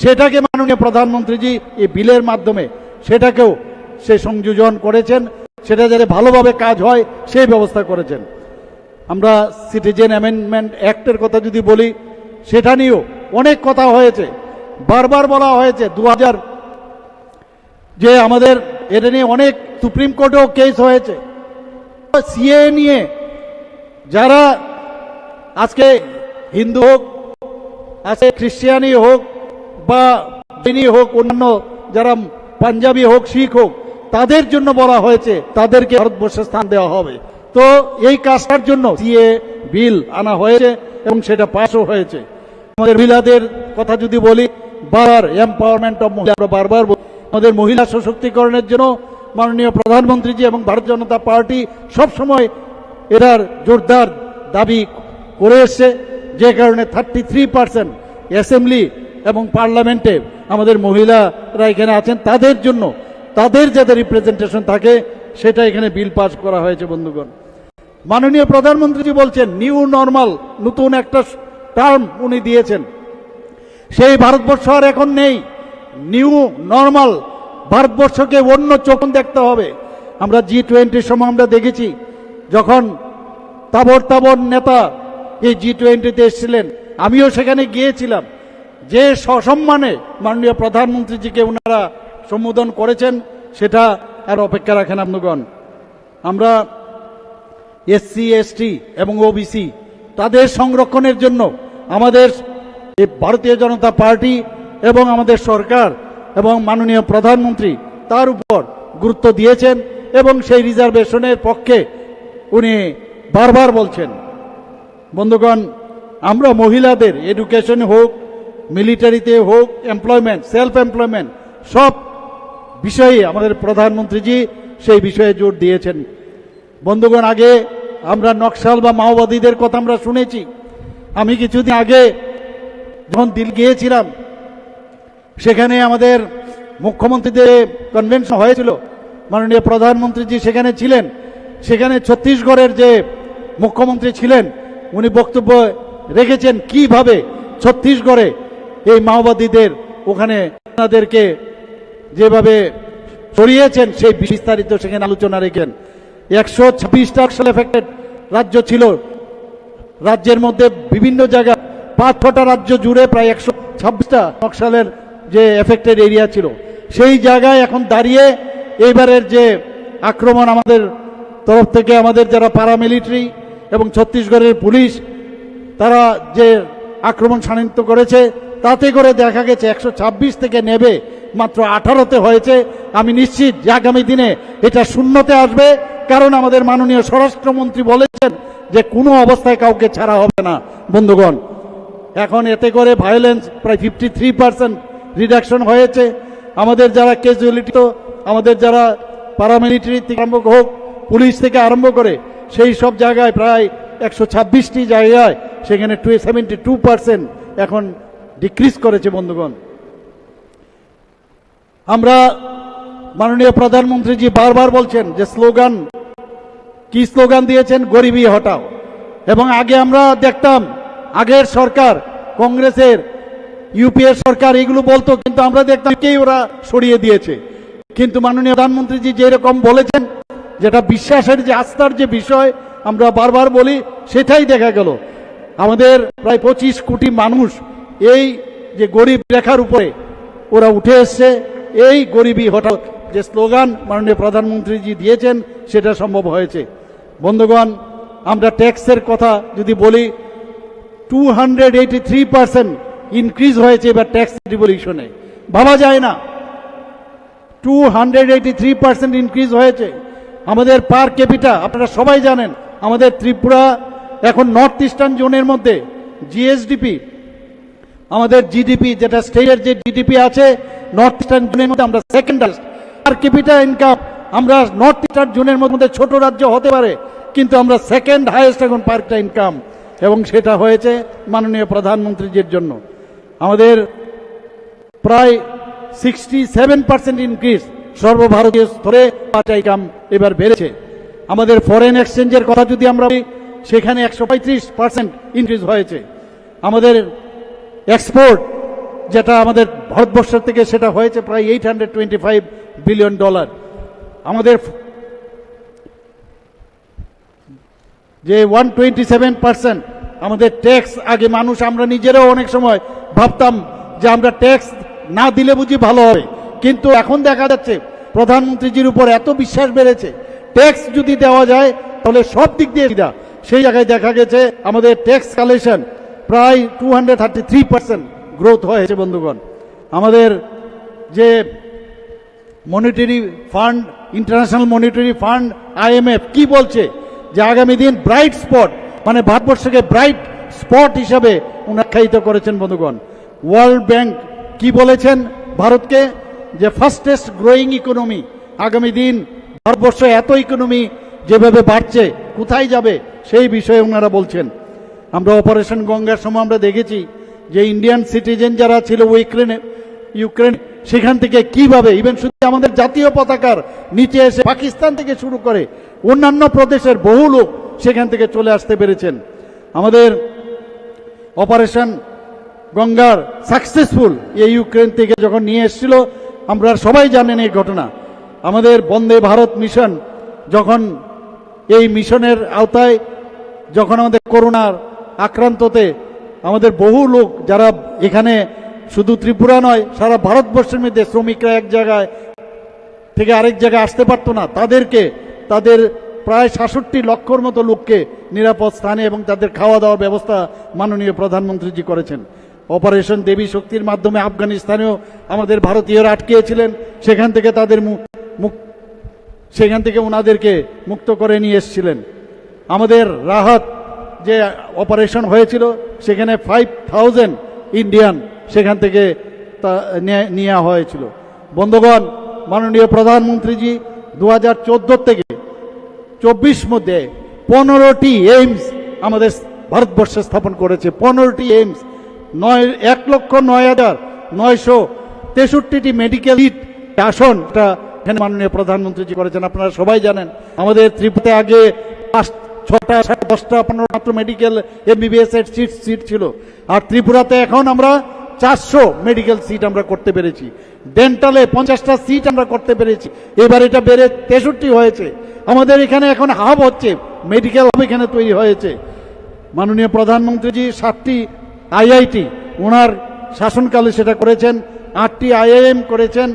সেটাকে মাননীয় প্রধানমন্ত্রীজি এই বিলের মাধ্যমে সেটাকেও সে সংযোজন করেছেন, সেটা যাতে ভালোভাবে কাজ হয় সেই ব্যবস্থা করেছেন। আমরা সিটিজেন অ্যামেন্ডমেন্ট অ্যাক্টের কথা যদি বলি, সেটা নিয়েও অনেক কথা হয়েছে, বারবার বলা হয়েছে। 2000 যে আমাদের এটা নিয়ে অনেক সুপ্রিম কোর্টেও কেস হয়েছে। সিএ নিয়ে যারা আজকে হিন্দু হোক, আজকে খ্রিস্টানি হোক বা জৈনি হোক, অন্যান্য যারা পাঞ্জাবি হোক, শিখ হোক, তাদের জন্য বলা হয়েছে তাদেরকে ভারতবর্ষে স্থান দেওয়া হবে। তো এই কাজটার জন্য সিএ বিল আনা হয়েছে এবং সেটা পাসও হয়েছে। আমাদের মহিলাদের কথা যদি বলি, বারবার এম্পাওয়ারমেন্ট অফ মহিলা, বারবার আমাদের মহিলা সশক্তিকরণের জন্য মাননীয় প্রধানমন্ত্রীজি এবং ভারতীয় জনতা পার্টি সবসময় এটার জোরদার দাবি করে এসছে, যে কারণে 33% অ্যাসেম্বলি এবং পার্লামেন্টে আমাদের মহিলারা এখানে আছেন, তাদের জন্য তাদের যাতে রিপ্রেজেন্টেশন থাকে সেটা এখানে বিল পাস করা হয়েছে। বন্ধুগণ, মাননীয় প্রধানমন্ত্রীজি বলছেন নিউ নর্মাল, নতুন একটা টার্ম উনি দিয়েছেন। সেই ভারতবর্ষ আর এখন নেই। নিউ নর্মাল ভারতবর্ষকে অন্য চোখে দেখতে হবে। আমরা G20 সময় আমরা দেখেছি, যখন তাবর নেতা এই G20-তে এসেছিলেন, আমিও সেখানে গিয়েছিলাম, যে সসম্মানে মাননীয় প্রধানমন্ত্রীজিকে ওনারা সম্বোধন করেছেন, সেটা আর অপেক্ষা রাখেন বন্ধুগণ। আমরা SC ST এবং OBC তাদের সংরক্ষণের জন্য আমাদের ভারতীয় জনতা পার্টি এবং আমাদের সরকার এবং মাননীয় প্রধানমন্ত্রী তার উপর গুরুত্ব দিয়েছেন, এবং সেই রিজার্ভেশনের পক্ষে উনি বারবার বলছেন। বন্ধুগণ, আমরা মহিলাদের এডুকেশন হোক, মিলিটারিতে হোক, এমপ্লয়মেন্ট, সেলফ এমপ্লয়মেন্ট, সব বিষয়ে আমাদের প্রধানমন্ত্রীজি সেই বিষয়ে জোর দিয়েছেন। বন্ধুগণ, আগে আমরা নকশাল বা মাওবাদীদের কথা আমরা শুনেছি। আমি কিছুদিন আগে যখন দিল্লি গিয়েছিলাম, সেখানে আমাদের মুখ্যমন্ত্রীদের কনভেনশন হয়েছিল, মাননীয় প্রধানমন্ত্রীজি সেখানে ছিলেন। সেখানে ছত্তিশগড়ের যে মুখ্যমন্ত্রী ছিলেন, উনি বক্তব্য রেখেছেন কিভাবে ছত্তিশগড়ে এই মাওবাদীদের ওখানে তাদেরকে যেভাবে সরিয়েছেন সেই বিস্তারিত সেখানে আলোচনা রেখেন। 126টা নকশাল এফেক্টেড রাজ্য ছিল। রাজ্যের মধ্যে বিভিন্ন জায়গায় 5-6টা রাজ্য জুড়ে প্রায় 126টা নকশালের যে এফেক্টেড এরিয়া ছিল। সেই জায়গায় এখন দাঁড়িয়ে এইবারের যে আক্রমণ আমাদের তরফ থেকে, আমাদের যারা প্যারামিলিটারি এবং ছত্তিশগড়ের পুলিশ, তারা যে আক্রমণ শাণিত করেছে, তাতে করে দেখা গেছে 126 থেকে নেবে মাত্র 18তে হয়েছে। আমি নিশ্চিত যে আগামী দিনে এটা 0তে আসবে, কারণ আমাদের মাননীয় স্বরাষ্ট্রমন্ত্রী বলেছেন যে কোনো অবস্থায় কাউকে ছাড়া হবে না। বন্ধুগণ, এখন এতে করে ভায়োলেন্স প্রায় 53% রিডাকশন হয়েছে। আমাদের যারা ক্যাজুয়ালিটি, আমাদের যারা প্যারামিলিটারি থেকে আরম্ভ হোক, পুলিশ থেকে আরম্ভ করে, সেই সব জায়গায় প্রায় 126টি জায়গায় সেখানে 72% এখন ডিক্রিজ করেছে। বন্ধুগণ, আমরা মাননীয় প্রধানমন্ত্রীজি বারবার বলছেন যে স্লোগান, কি স্লোগান দিয়েছেন? গরিবি হটাও। এবং আগে আমরা দেখতাম আগের সরকার, কংগ্রেসের, ইউপিএ সরকার এগুলো বলতো, কিন্তু আমরা দেখতাম কেই ওরা সরিয়ে দিয়েছে। কিন্তু মাননীয় প্রধানমন্ত্রীজি যেরকম বলেছেন, যেটা বিশ্বাসের যে আস্থার যে বিষয় আমরা বারবার বলি, সেটাই দেখা গেল। আমাদের প্রায় 25 কোটি মানুষ এই যে গরিব রেখার উপরে ওরা উঠে এসছে। এই গরিবি হঠাৎ যে স্লোগান মাননীয় প্রধানমন্ত্রীজি দিয়েছেন, সেটা সম্ভব হয়েছে। বন্ধুগণ, আমরা ট্যাক্সের কথা যদি বলি, 283% ইনক্রিজ হয়েছে এবার ট্যাক্স রিভলিউশনে। ভাবা যায় না, 283% ইনক্রিজ হয়েছে। আমাদের পার ক্যাপিটা আপনারা সবাই জানেন, আমাদের ত্রিপুরা এখন নর্থ ইস্টার্ন জোনের মধ্যে জিএসডিপি, আমাদের জিডিপি, যেটা স্টেটের যে জিডিপি আছে নর্থ ইস্টার্ন জোনের মধ্যে আমরা সেকেন্ড হাইয়েস্ট। পার ক্যাপিটা ইনকাম আমরা নর্থ ইস্টার্ন জোনের মধ্যে ছোট রাজ্য হতে পারে, কিন্তু আমরা সেকেন্ড হাইয়েস্ট এখন পার ক্যাপিটা ইনকাম, এবং সেটা হয়েছে মাননীয় প্রধানমন্ত্রীজির জন্য। আমাদের প্রায় 67% ইনক্রিজ সর্বভারতীয় স্তরে পার ক্যাপিটা ইনকাম এবার বেড়েছে। আমাদের ফরেন এক্সচেঞ্জের কথা যদি আমরা বলি, সেখানে 135% ইনক্রিজ হয়েছে। আমাদের এক্সপোর্ট যেটা আমাদের ভারতবর্ষের থেকে, সেটা হয়েছে প্রায় $825 বিলিয়ন। আমাদের যে 127% আমাদের ট্যাক্স, আগে মানুষ, আমরা নিজেরাও অনেক সময় ভাবতাম যে আমরা ট্যাক্স না দিলে বুঝি ভালো হবে, কিন্তু এখন দেখা যাচ্ছে প্রধানমন্ত্রীজির উপর এত বিশ্বাস বেড়েছে, ট্যাক্স যদি দেওয়া যায় তাহলে সব দিক দিয়ে সুবিধা। সেই জায়গায় দেখা গেছে আমাদের ট্যাক্স কালেকশন প্রায় 233% গ্রোথ হয়েছে। বন্ধুগণ, আমাদের যে monetary fund, international monetary fund, IMF কি বলছে যে আগামী দিন ব্রাইট স্পট, মানে ভারতবর্ষকে ব্রাইট স্পট হিসাবে উন্নাখ্যায়িত করেছেন। বন্ধুগণ, ওয়ার্ল্ড ব্যাংক কি বলেছেন ভারতকে? যে ফাস্টেস্ট গ্রোয়িং ইকোনমি। আগামী দিন ভারতবর্ষ এত ইকোনমি যেভাবে বাড়ছে, কোথায় যাবে সেই বিষয়ে ওনারা বলছেন। আমরা অপারেশন গঙ্গার সময় আমরা দেখেছি যে ইন্ডিয়ান সিটিজেন যারা ছিল ইউক্রেন, সেখান থেকে কিভাবে ইভেন শুধু আমাদের জাতীয় পতাকার নিচে এসে পাকিস্তান থেকে শুরু করে অন্যান্য প্রদেশের বহু লোক সেখান থেকে চলে আসতে পেরেছেন। আমাদের অপারেশন গঙ্গার সাকসেসফুল এই ইউক্রেন থেকে যখন নিয়ে এসেছিল, আমরা সবাই জানেন এই ঘটনা। আমাদের বন্দে ভারত মিশন, যখন এই মিশনের আওতায় যখন আমাদের করোনার আক্রান্ততে আমাদের বহু লোক যারা এখানে শুধু ত্রিপুরা নয়, সারা ভারতবর্ষের মধ্যে শ্রমিকরা এক জায়গায় থেকে আরেক জায়গায় আসতে পারতো না, তাদেরকে, তাদের প্রায় 66 লক্ষর মতো লোককে নিরাপদ স্থানে এবং তাদের খাওয়া দাওয়ার ব্যবস্থা মাননীয় প্রধানমন্ত্রীজি করেছেন। অপারেশন দেবী শক্তির মাধ্যমে আফগানিস্তানেও আমাদের ভারতীয়রা আটকেছিলেন, সেখান থেকে তাদের সেখান থেকে ওনাদেরকে মুক্ত করে নিয়ে এসেছিলেন। আমাদের রাহাত যে অপারেশন হয়েছিল, সেখানে 5000 ইন্ডিয়ান সেখান থেকে নেওয়া হয়েছিল। বন্ধুগণ, মাননীয় প্রধানমন্ত্রীজি 2014 থেকে 24 মধ্যে 15টি এইমস আমাদের ভারতবর্ষে স্থাপন করেছে। 15টি এইমস, 1,09,963টি মেডিকেল সিট, আসন, এটা এখানে মাননীয় প্রধানমন্ত্রীজি করেছেন। আপনারা সবাই জানেন আমাদের ত্রিপুরাতে আগে 6টা 10টা 15 মাত্র মেডিকেল MBBS এর সিট ছিল, আর ত্রিপুরাতে এখন আমরা 400 মেডিকেল সিট আমরা করতে পেরেছি। ডেন্টালে 50টা সিট আমরা করতে পেরেছি, এবার এটা বেড়ে 63 হয়েছে। আমাদের এখানে এখন হাব হচ্ছে, মেডিকেল হাব এখানে তৈরি হয়েছে। মাননীয় প্রধানমন্ত্রীজি 7টি IIT ওনার শাসনকালে সেটা করেছেন, 8টি IIM করেছেন।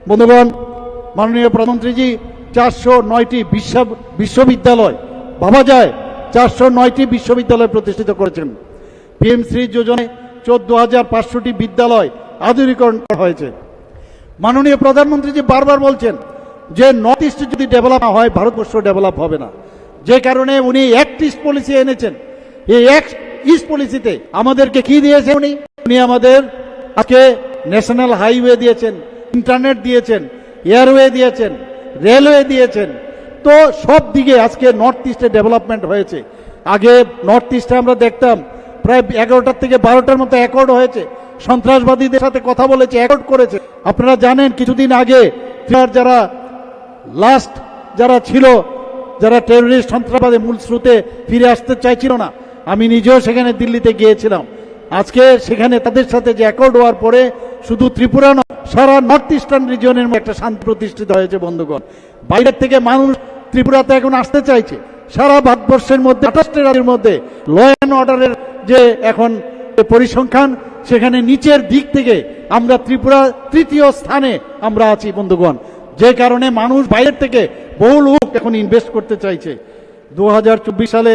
বন্ধুগণ, মাননীয় প্রধানমন্ত্রীজি 409টি বিশ্ববিদ্যালয়, ভাবা যায় 409টি বিশ্ববিদ্যালয় প্রতিষ্ঠিত করেছেন। PM শ্রী যোজনায় 14,500টি বিদ্যালয় আধুনিকরণ করা হয়েছে। মাননীয় প্রধানমন্ত্রীজি বারবার বলছেন যে নর্থ ইস্ট যদি ডেভেলপ হয়, ভারতবর্ষ ডেভেলপ হবে না। যে কারণে উনি অ্যাক্ট ইস্ট পলিসি এনেছেন। এই অ্যাক্ট ইস্ট পলিসিতে আমাদেরকে কি দিয়েছেন উনি? আমাদের আজকে ন্যাশনাল হাইওয়ে দিয়েছেন, ইন্টারনেট দিয়েছেন, এয়ারওয়ে দিয়েছেন, রেলওয়ে দিয়েছেন। তো সব দিকে আজকে নর্থ ইস্টে ডেভেলপমেন্ট হয়েছে। আগে নর্থ ইস্টে আমরা দেখতাম প্রায় 11টার থেকে 12টার মতো অ্যাকর্ড হয়েছে, সন্ত্রাসবাদীদের সাথে কথা বলেছে, অ্যাকর্ড করেছে। আপনারা জানেন কিছুদিন আগে যারা লাস্ট যারা ছিল, যারা টেররিস্ট সন্ত্রাসবাদী মূল স্রোতে ফিরে আসতে চাইছিল না, আমি নিজেও সেখানে দিল্লিতে গিয়েছিলাম। আজকে সেখানে তাদের সাথে যে অ্যাকর্ড হওয়ার পরে শুধু ত্রিপুরা নয়, সারা নর্থ ইস্টার্ন রিজনের একটা শান্তি প্রতিষ্ঠিত হয়েছে বন্ধুগণ। বাইরের থেকে মানুষ ত্রিপুরাতে এখন আসতে চাইছে। সারা ভারতবর্ষের মধ্যে 28টি রাজ্যের মধ্যে ল অ্যান্ড অর্ডারের যে এখন পরিসংখ্যান, সেখানে নিচের দিক থেকে আমরা ত্রিপুরা তৃতীয় স্থানে আমরা আছি বন্ধুগণ। যে কারণে মানুষ বাইরের থেকে বহু লোক এখন ইনভেস্ট করতে চাইছে। 2024 সালে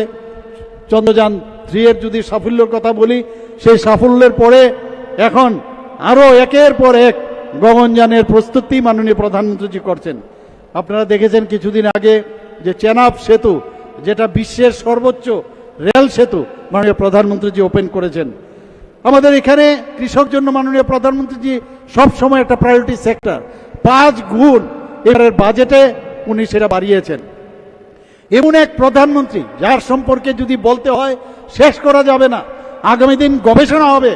চন্দ্রযান 3 এর যদি সাফল্যের কথা বলি, সেই সাফল্যের পরে এখন আরো একের পর এক গগনযানের প্রস্তুতি মাননীয় প্রধানমন্ত্রীজি করছেন। আপনারা দেখেছেন কিছুদিন আগে যে চেনাব সেতু, যেটা বিশ্বের সর্বোচ্চ রেল সেতু, মাননীয় প্রধানমন্ত্রীজি ওপেন করেছেন। আমাদের এখানে কৃষক জন্য মাননীয় প্রধানমন্ত্রীজি সব সময় একটা প্রায়োরিটি সেক্টর, 5 গুণ এবারের বাজেটে উনি সেটা বাড়িয়েছেন। এমন এক প্রধানমন্ত্রী যার সম্পর্কে যদি বলতে হয় শেষ করা যাবে না। আগামী দিন গবেষণা হবে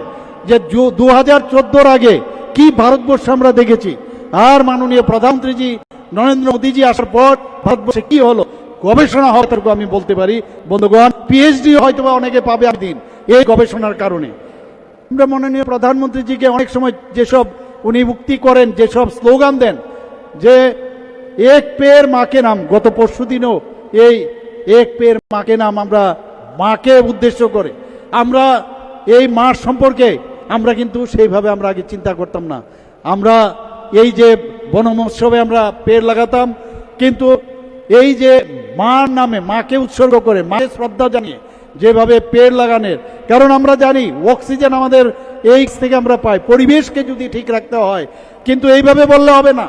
যে 2014 আগে কি ভারতবর্ষ আমরা দেখেছি, আর মাননীয় প্রধানমন্ত্রীজি নরেন্দ্র মোদীজি আসার পর ভারতবর্ষে কি হলো, গবেষণা হবে। তারপর আমি বলতে পারি বন্ধুগণ, পিএইচডি হয়তো অনেকে পাবে দিন এই গবেষণার কারণে। আমরা মাননীয় প্রধানমন্ত্রীজিকে অনেক সময় যেসব উনি উক্তি করেন, যেসব স্লোগান দেন, যে এক পের মাকে নাম, গত পরশুদিনও এই এক পের মাকে নাম আমরা মাকে উদ্দেশ্য করে আমরা এই মার সম্পর্কে আমরা কিন্তু সেইভাবে আমরা আগে চিন্তা করতাম না। আমরা এই যে বন মহোৎসবে আমরা পেড় লাগাতাম, কিন্তু এই যে মার নামে মাকে উৎসর্গ করে মাকে শ্রদ্ধা জানিয়ে যেভাবে পেড় লাগানোর, কারণ আমরা জানি অক্সিজেন আমাদের এই থেকে আমরা পাই, পরিবেশকে যদি ঠিক রাখতে হয়। কিন্তু এইভাবে বললে হবে না,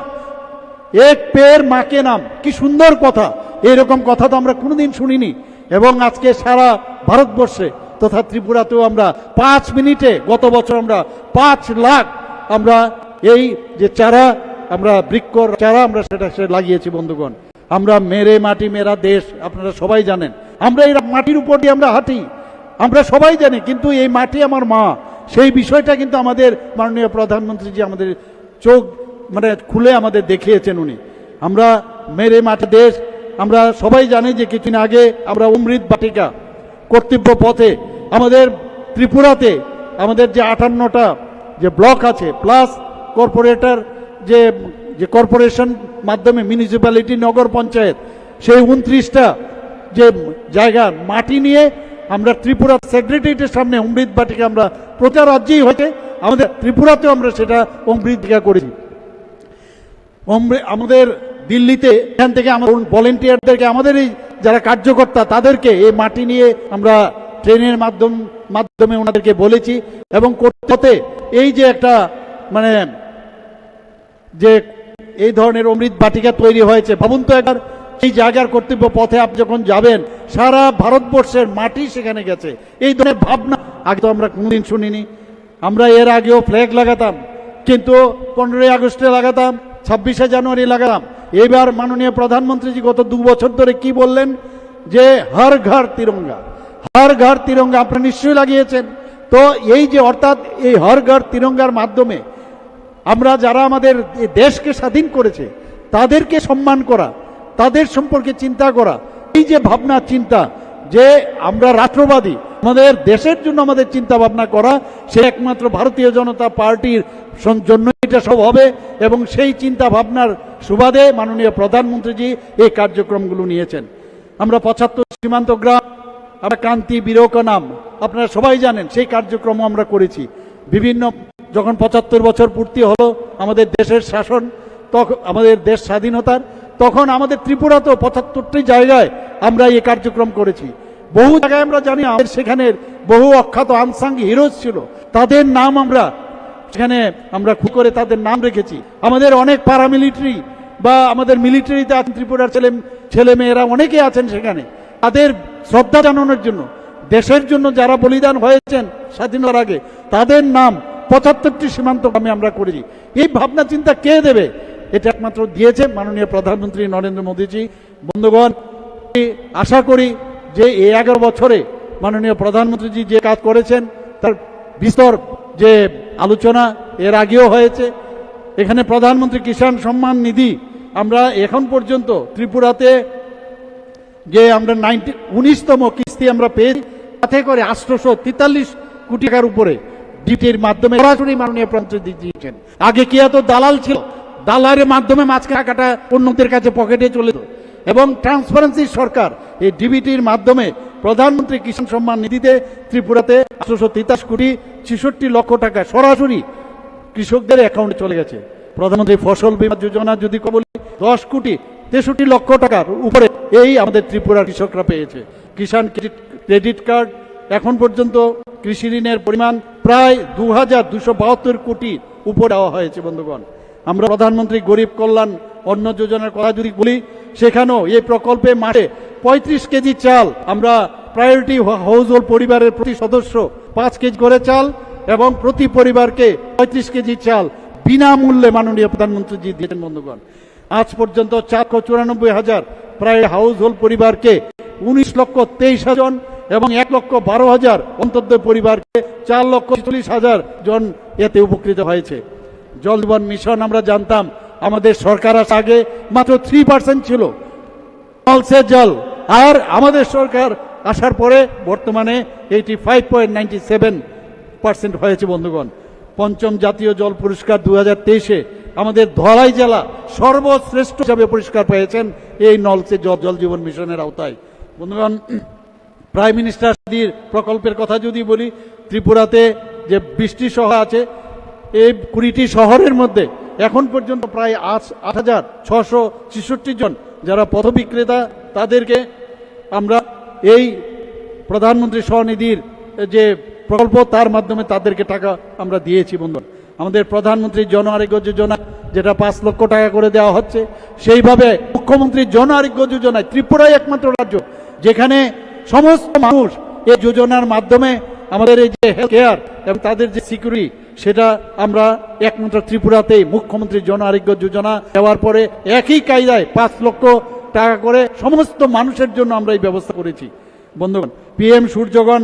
এক পেড় মাকে নাম, কি সুন্দর কথা। এরকম কথা তো আমরা কোনোদিন শুনিনি। এবং আজকে সারা ভারতবর্ষে তথা ত্রিপুরাতেও আমরা 5 মিনিটে, গত বছর আমরা 5 লাখ আমরা এই যে চারা, আমরা বৃক্ষ চারা আমরা সেটা লাগিয়েছি বন্ধুগণ। আমরা মেরে মাটি মেরা দেশ, আপনারা সবাই জানেন। আমরা এই মাটির উপর দিয়ে আমরা হাঁটি, আমরা সবাই জানি, কিন্তু এই মাটি আমার মা, সেই বিষয়টা কিন্তু আমাদের মাননীয় প্রধানমন্ত্রীজি আমাদের চোখ খুলে আমাদের দেখিয়েছেন উনি। আমরা মেরে মাটি দেশ, আমরা সবাই জানি যে কিছুদিন আগে আমরা অমৃত বাটিকা কর্তব্য পথে আমাদের ত্রিপুরাতে আমাদের যে 58টা যে ব্লক আছে, প্লাস কর্পোরেটর যে কর্পোরেশন মাধ্যমে মিউনিসিপ্যালিটি, নগর পঞ্চায়েত, সেই 29টা যে জায়গা মাটি নিয়ে আমরা ত্রিপুরা সেক্রেটারিয়েটের সামনে অমৃত বাটিকা আমরা প্রচার রাজ্যেই হয়েছে, আমাদের ত্রিপুরাতেও আমরা সেটা অমৃত বাটিকা করেছি। আমাদের দিল্লিতে এখান থেকে আমাদের ভলেন্টিয়ারদেরকে, আমাদের এই যারা কার্যকর্তা, তাদেরকে এই মাটি নিয়ে আমরা ট্রেনের মাধ্যমে ওনাদেরকে বলেছি। এবং করতে এই যে একটা যে এই ধরনের অমৃত বাটিকা তৈরি হয়েছে, ভাবুন তো একবার, এই জায়গার কর্তব্য পথে আপনি যখন যাবেন, সারা ভারতবর্ষের মাটি সেখানে গেছে। এই ধরনের ভাবনা আগে তো আমরা কোনোদিন শুনিনি। আমরা এর আগেও ফ্ল্যাগ লাগাতাম, কিন্তু 15ই আগস্টে লাগাতাম, 26শে জানুয়ারি লাগাতাম। এবার মাননীয় প্রধানমন্ত্রীজি গত 2 বছর ধরে কি বললেন, যে হর ঘর তিরঙ্গা, হর ঘর তিরঙ্গা আপনারা নিশ্চয়ই লাগিয়েছেন। তো এই যে অর্থাৎ এই হর ঘর তিরঙ্গার মাধ্যমে আমরা যারা আমাদের দেশকে স্বাধীন করেছে তাদেরকে সম্মান করা, তাদের সম্পর্কে চিন্তা করা, এই যে ভাবনা চিন্তা যে আমরা রাষ্ট্রবাদী, আমাদের দেশের জন্য আমাদের চিন্তা ভাবনা করা, সে একমাত্র ভারতীয় জনতা পার্টির জন্য এটা সব হবে। এবং সেই চিন্তা ভাবনার সুবাদে মাননীয় প্রধানমন্ত্রীজি এই কার্যক্রমগুলো নিয়েছেন। আমরা 75 সীমান্ত গ্রাম, আমরা কান্তি বিরোক নাম, আপনারা সবাই জানেন, সেই কার্যক্রম আমরা করেছি। বিভিন্ন যখন 75 বছর পূর্তি হলো আমাদের দেশের শাসন, তখন আমাদের দেশ স্বাধীনতার, তখন আমাদের ত্রিপুরাতেও 75টি জায়গায় আমরা এই কার্যক্রম করেছি। বহু জায়গায় আমরা জানি আমাদের সেখানে বহু অখ্যাত আনসাং হিরোজ ছিল, তাদের নাম আমরা সেখানে আমরা খুব করে তাদের নাম রেখেছি। আমাদের অনেক প্যারামিলিটারি বা আমাদের মিলিটারিতে আছেন, ত্রিপুরার ছেলে মেয়েরা অনেকে আছেন সেখানে, তাদের শ্রদ্ধা জানানোর জন্য, দেশের জন্য যারা বলিদান হয়েছেন স্বাধীনতার আগে, তাদের নাম 75টি সীমান্ত গ্রামে আমরা করেছি। এই ভাবনা চিন্তা কে দেবে? এটা একমাত্র দিয়েছে মাননীয় প্রধানমন্ত্রী নরেন্দ্র মোদীজি। বন্ধুগণ, আশা করি যে এই 11 বছরে মাননীয় প্রধানমন্ত্রীজি যে কাজ করেছেন তার বিস্তর যে আলোচনা এর আগেও হয়েছে। এখানে প্রধানমন্ত্রী কিষাণ সম্মান নিধি আমরা এখন পর্যন্ত ত্রিপুরাতে যে আমরা 19তম কিস্তি আমরা পেয়েছি, তাতে করে 843 কোটি টাকার উপরে ডিটির মাধ্যমে সরাসরি মাননীয় প্রধানমন্ত্রী দিয়েছেন। আগে কি এত দালাল ছিল? দালালের মাধ্যমে মাঝখানে টাকাটা অন্যদের কাছে পকেটে চলে যেত। এবং ট্রান্সপারেন্সি সরকার এই ডিবিটির মাধ্যমে প্রধানমন্ত্রী কিষাণ সম্মান নিধিতে ত্রিপুরাতে 843 কোটি 66 লক্ষ টাকা সরাসরি কৃষকদের অ্যাকাউন্টে চলে গেছে। প্রধানমন্ত্রী ফসল বীমা যোজনা যদি বলি 10 কোটি 63 লক্ষ টাকার উপরে এই আমাদের ত্রিপুরার কৃষকরা পেয়েছে। কিষাণ ক্রেডিট কার্ড এখন পর্যন্ত কৃষি ঋণের পরিমাণ প্রায় 2272 কোটি উপরে দেওয়া হয়েছে। বন্ধুগণ, আমরা প্রধানমন্ত্রী গরিব কল্যাণ অন্ন যোজনার কথা যদি বলি, সেখানেও এই প্রকল্পে মাসে 35 কেজি চাল আমরা প্রায়োরিটি হাউস হোল্ড পরিবারের প্রতি সদস্য 5 কেজি করে চাল এবং প্রতি পরিবারকে 35 কেজি চাল বিনামূল্যে মাননীয় প্রধানমন্ত্রী দিয়েছেন। বন্ধুগণ, আজ পর্যন্ত 494,000 প্রায় হাউস হোল্ড পরিবারকে 19,23,000 জন এবং 1,12,000 অন্তর্দয় পরিবারকে 4,40,000 জন এতে উপকৃত হয়েছে। জল জীবন মিশন আমরা জানতাম আমাদের সরকার আসার আগে মাত্র 3% ছিল নল সে জল, আর আমাদের সরকার আসার পরে বর্তমানে 85.97% হয়েছে। বন্ধুগণ, পঞ্চম জাতীয় জল পুরস্কার 2023-এ আমাদের ধলাই জেলা সর্বশ্রেষ্ঠ হিসাবে পুরস্কার পেয়েছেন এই নল সে জল জীবন মিশনের আওতায়। বন্ধুগণ, প্রাইম মিনিস্টার দির প্রকল্পের কথা যদি বলি, ত্রিপুরাতে যে 20টি শহর আছে, এই 20টি শহরের মধ্যে এখন পর্যন্ত প্রায় 8,666 জন যারা পথ বিক্রেতা, তাদেরকে আমরা এই প্রধানমন্ত্রী স্বনিধির যে প্রকল্প তার মাধ্যমে তাদেরকে টাকা আমরা দিয়েছি। বন্ধুগণ, আমাদের প্রধানমন্ত্রী জন আরোগ্য যোজনা যেটা 5 লক্ষ টাকা করে দেওয়া হচ্ছে, সেইভাবে মুখ্যমন্ত্রী জন আরোগ্য যোজনায় ত্রিপুরাই একমাত্র রাজ্য যেখানে সমস্ত মানুষ এই যোজনার মাধ্যমে আমাদের এই যে হেলথ কেয়ার এবং তাদের যে সিকিউরিটি, সেটা আমরা একমাত্র ত্রিপুরাতেই মুখ্যমন্ত্রী জন আরোগ্য যোজনা দেওয়ার পরে একই কায়দায় 5 লক্ষ টাকা করে সমস্ত মানুষের জন্য আমরা এই ব্যবস্থা করেছি। বন্ধুগণ, PM সূর্যগণ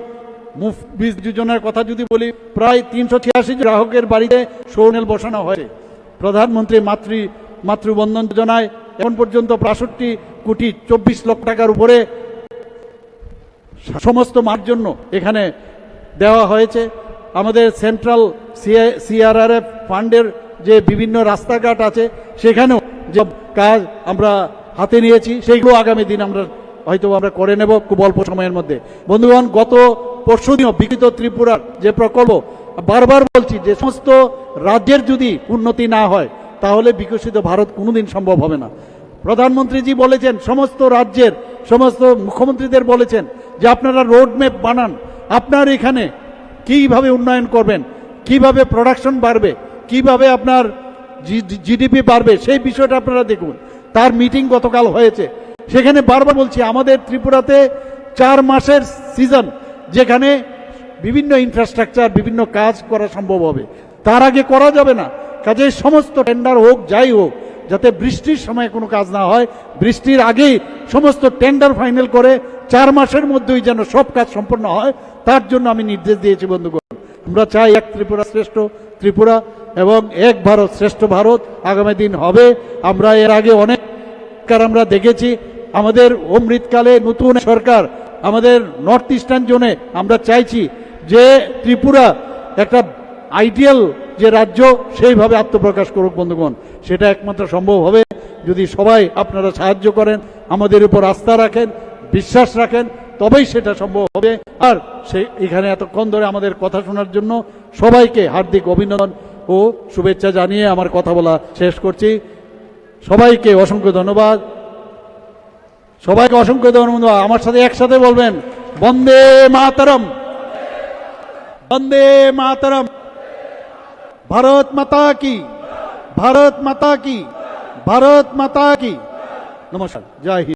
বীজ যোজনার কথা যদি বলি, প্রায় 386 গ্রাহকের বাড়িতে সৌরনেল বসানো হয়। প্রধানমন্ত্রী মাতৃবন্ধন যোজনায় এখন পর্যন্ত 65 কোটি 24 লক্ষ টাকার উপরে সমস্ত মার জন্য এখানে দেওয়া হয়েছে। আমাদের সেন্ট্রাল CRRF ফান্ডের যে বিভিন্ন রাস্তাঘাট আছে, সেখানেও যে কাজ আমরা হাতে নিয়েছি, সেইগুলো আগামী দিন আমরা হয়তো আমরা করে নেব খুব অল্প সময়ের মধ্যে। বন্ধুগণ, গত পরশুদিনও বিকশিত ত্রিপুরার যে প্রকল্প, বারবার বলছি যে সমস্ত রাজ্যের যদি উন্নতি না হয় তাহলে বিকশিত ভারত কোনোদিন সম্ভব হবে না। প্রধানমন্ত্রীজি বলেছেন, সমস্ত রাজ্যের সমস্ত মুখ্যমন্ত্রীদের বলেছেন যে আপনারা রোড ম্যাপ বানান, আপনার এখানে কিভাবে উন্নয়ন করবেন, কিভাবে প্রোডাকশন বাড়বে, কিভাবে আপনার জিডিপি বাড়বে, সেই বিষয়টা আপনারা দেখুন। তার মিটিং গতকাল হয়েছে, সেখানে বারবার বলছি আমাদের ত্রিপুরাতে 4 মাসের সিজন, যেখানে বিভিন্ন ইনফ্রাস্ট্রাকচার বিভিন্ন কাজ করা সম্ভব হবে, তার আগে করা যাবে না। কাজে সমস্ত টেন্ডার হোক যাই হোক, যাতে বৃষ্টির সময় কোনো কাজ না হয়, বৃষ্টির আগেই সমস্ত টেন্ডার ফাইনাল করে 4 মাসের মধ্যেই যেন সব কাজ সম্পন্ন হয়, তার জন্য আমি নির্দেশ দিয়েছি। বন্ধুগণ, আমরা চাই এক ত্রিপুরা শ্রেষ্ঠ ত্রিপুরা এবং এক ভারত শ্রেষ্ঠ ভারত আগামী দিন হবে। আমরা এর আগে অনেক আমরা দেখেছি, আমাদের অমৃতকালে নতুন সরকার আমাদের নর্থ ইস্টার্ন জোনে আমরা চাইছি যে ত্রিপুরা একটা আইডিয়াল যে রাজ্য সেইভাবে আত্মপ্রকাশ করুক। বন্ধুগণ, সেটা একমাত্র সম্ভব হবে যদি সবাই আপনারা সাহায্য করেন, আমাদের উপর আস্থা রাখেন, বিশ্বাস রাখেন, তবেই সেটা সম্ভব হবে। আর এখানে এতক্ষণ ধরে আমাদের কথা শোনার জন্য সবাইকে হার্দিক অভিনন্দন ও শুভেচ্ছা জানিয়ে আমার কথা বলা শেষ করছি। সবাইকে অসংখ্য ধন্যবাদ, সবাইকে অসংখ্য ধন্যবাদ। আমার সাথে একসাথে বলবেন, বন্দে মাতরম, বন্দে মাতরম, ভারত মাতা কি, ভারত মাতা কি, ভারত মাতা কি। নমস্কার, জয় হিন্দ।